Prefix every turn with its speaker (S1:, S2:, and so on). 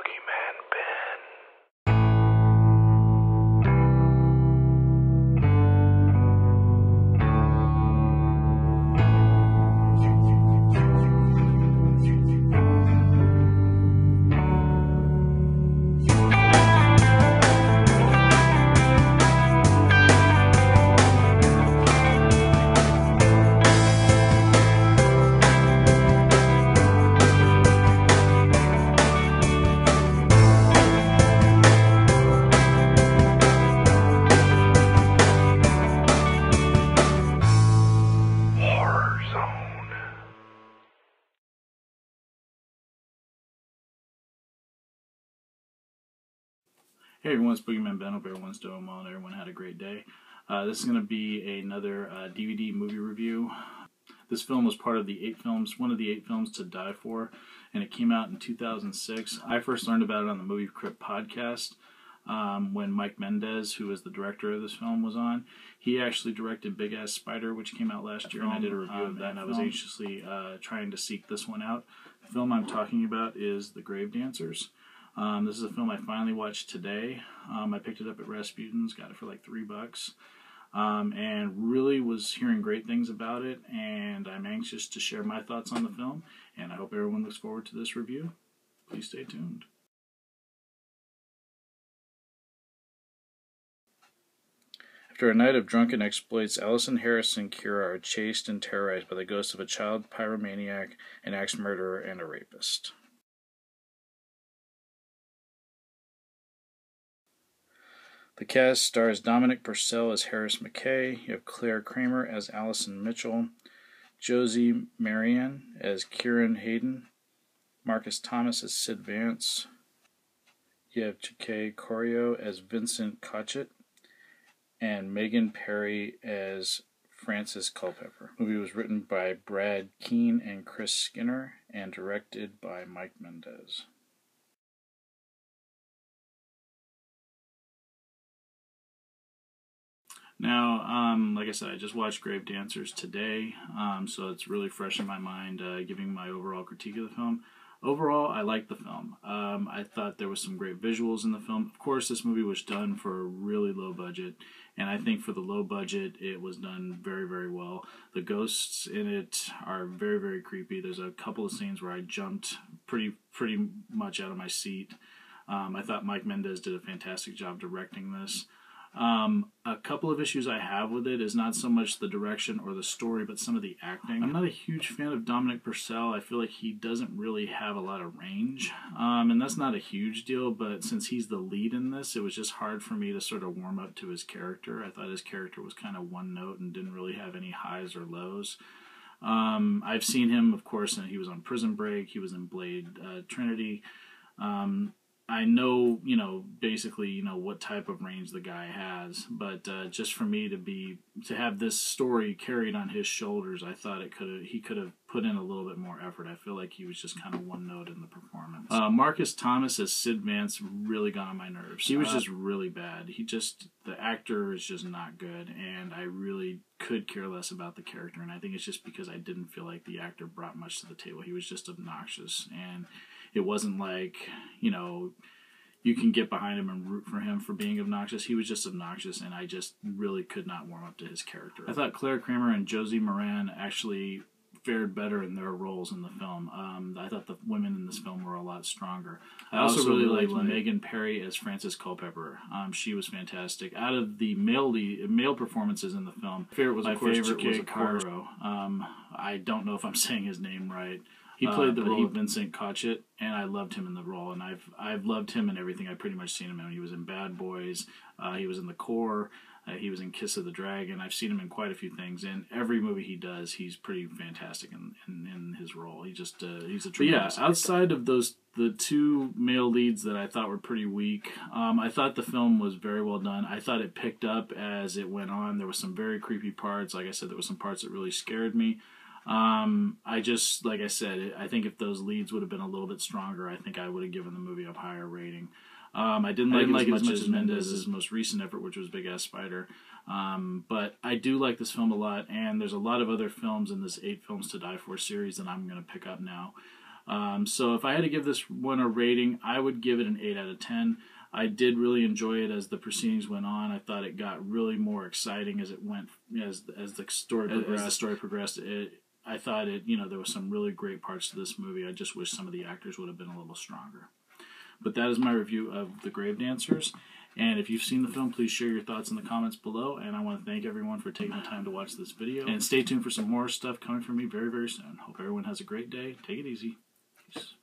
S1: Boogeyman Bin.
S2: Hey everyone, it's Boogeyman Ben. Hope everyone's doing well and everyone had a great day. This is going to be another DVD movie review. This film was part of the 8 films, one of the 8 films to die for, and it came out in 2006. I first learned about it on the Movie Crypt podcast when Mike Mendez, who was the director of this film, was on. He actually directed Big Ass Spider, which came out last year, and I did a review of that, and I was anxiously trying to seek this one out. The film I'm talking about is The Gravedancers. This is a film I finally watched today. I picked it up at Rasputin's, got it for like $3, and really was hearing great things about it, and I'm anxious to share my thoughts on the film, and I hope everyone looks forward to this review. Please stay tuned. After a night of drunken exploits, Allison Harris and Kira are chased and terrorized by the ghost of a child pyromaniac, an axe murderer, and a rapist. The cast stars Dominic Purcell as Harris McKay, you have Claire Kramer as Allison Mitchell, Josie Marianne as Kieran Hayden, Marcus Thomas as Sid Vance, you have J.K. Corio as Vincent Cotchett, and Megan Perry as Frances Culpepper. The movie was written by Brad Keane and Chris Skinner and directed by Mike Mendez. Now, like I said, I just watched Gravedancers today, so it's really fresh in my mind, giving my overall critique of the film. Overall, I liked the film. I thought there was some great visuals in the film. Of course, this movie was done for a really low budget, and I think for the low budget, it was done very, very well. The ghosts in it are very, very creepy. There's a couple of scenes where I jumped pretty much out of my seat. I thought Mike Mendez did a fantastic job directing this. A couple of issues I have with it is not so much the direction or the story, but some of the acting. I'm not a huge fan of Dominic Purcell. I feel like he doesn't really have a lot of range, and that's not a huge deal, but since he's the lead in this, it was just hard for me to sort of warm up to his character. I thought his character was kind of one note and didn't really have any highs or lows. I've seen him, of course, and he was on Prison Break. He was in Blade Trinity. I know, basically, what type of range the guy has, but just for me to have this story carried on his shoulders, I thought he could have put in a little bit more effort. I feel like he was just kind of one note in the performance. Marcus Thomas as Sid Vance really got on my nerves. He was just really bad. The actor is just not good, and I really could care less about the character, and I think it's just because I didn't feel like the actor brought much to the table. He was just obnoxious, and it wasn't like, you can get behind him and root for him for being obnoxious. He was just obnoxious, and I just really could not warm up to his character. I thought Claire Kramer and Josie Moran actually fared better in their roles in the film. I thought the women in this film were a lot stronger. I also really liked Megan Perry as Frances Culpepper. She was fantastic. Out of the male performances in the film, my favorite was J.K. Corio. I don't know if I'm saying his name right. He played the role of Vincent Cotchett, and I loved him in the role. And I've loved him in everything I've pretty much seen him in. He was in Bad Boys. He was in The Core. He was in Kiss of the Dragon. I've seen him in quite a few things. In every movie he does, he's pretty fantastic in his role. He's a tremendous actor. Outside of the 2 male leads that I thought were pretty weak, I thought the film was very well done. I thought it picked up as it went on. There were some very creepy parts. Like I said, there were some parts that really scared me. Like I said, I think if those leads would have been a little bit stronger, I think I would have given the movie a higher rating. I didn't like it as much as Mendez's most recent effort, which was Big Ass Spider. But I do like this film a lot, and there's a lot of other films in this 8 Films to Die For series that I'm going to pick up now. So if I had to give this one a rating, I would give it an 8 out of 10. I did really enjoy it as the proceedings went on. I thought it got really more exciting as it went, as the story progressed. I thought there was some really great parts to this movie. I just wish some of the actors would have been a little stronger. But that is my review of The Gravedancers. And if you've seen the film, please share your thoughts in the comments below. And I want to thank everyone for taking the time to watch this video. And stay tuned for some more stuff coming from me very, very soon. Hope everyone has a great day. Take it easy. Peace.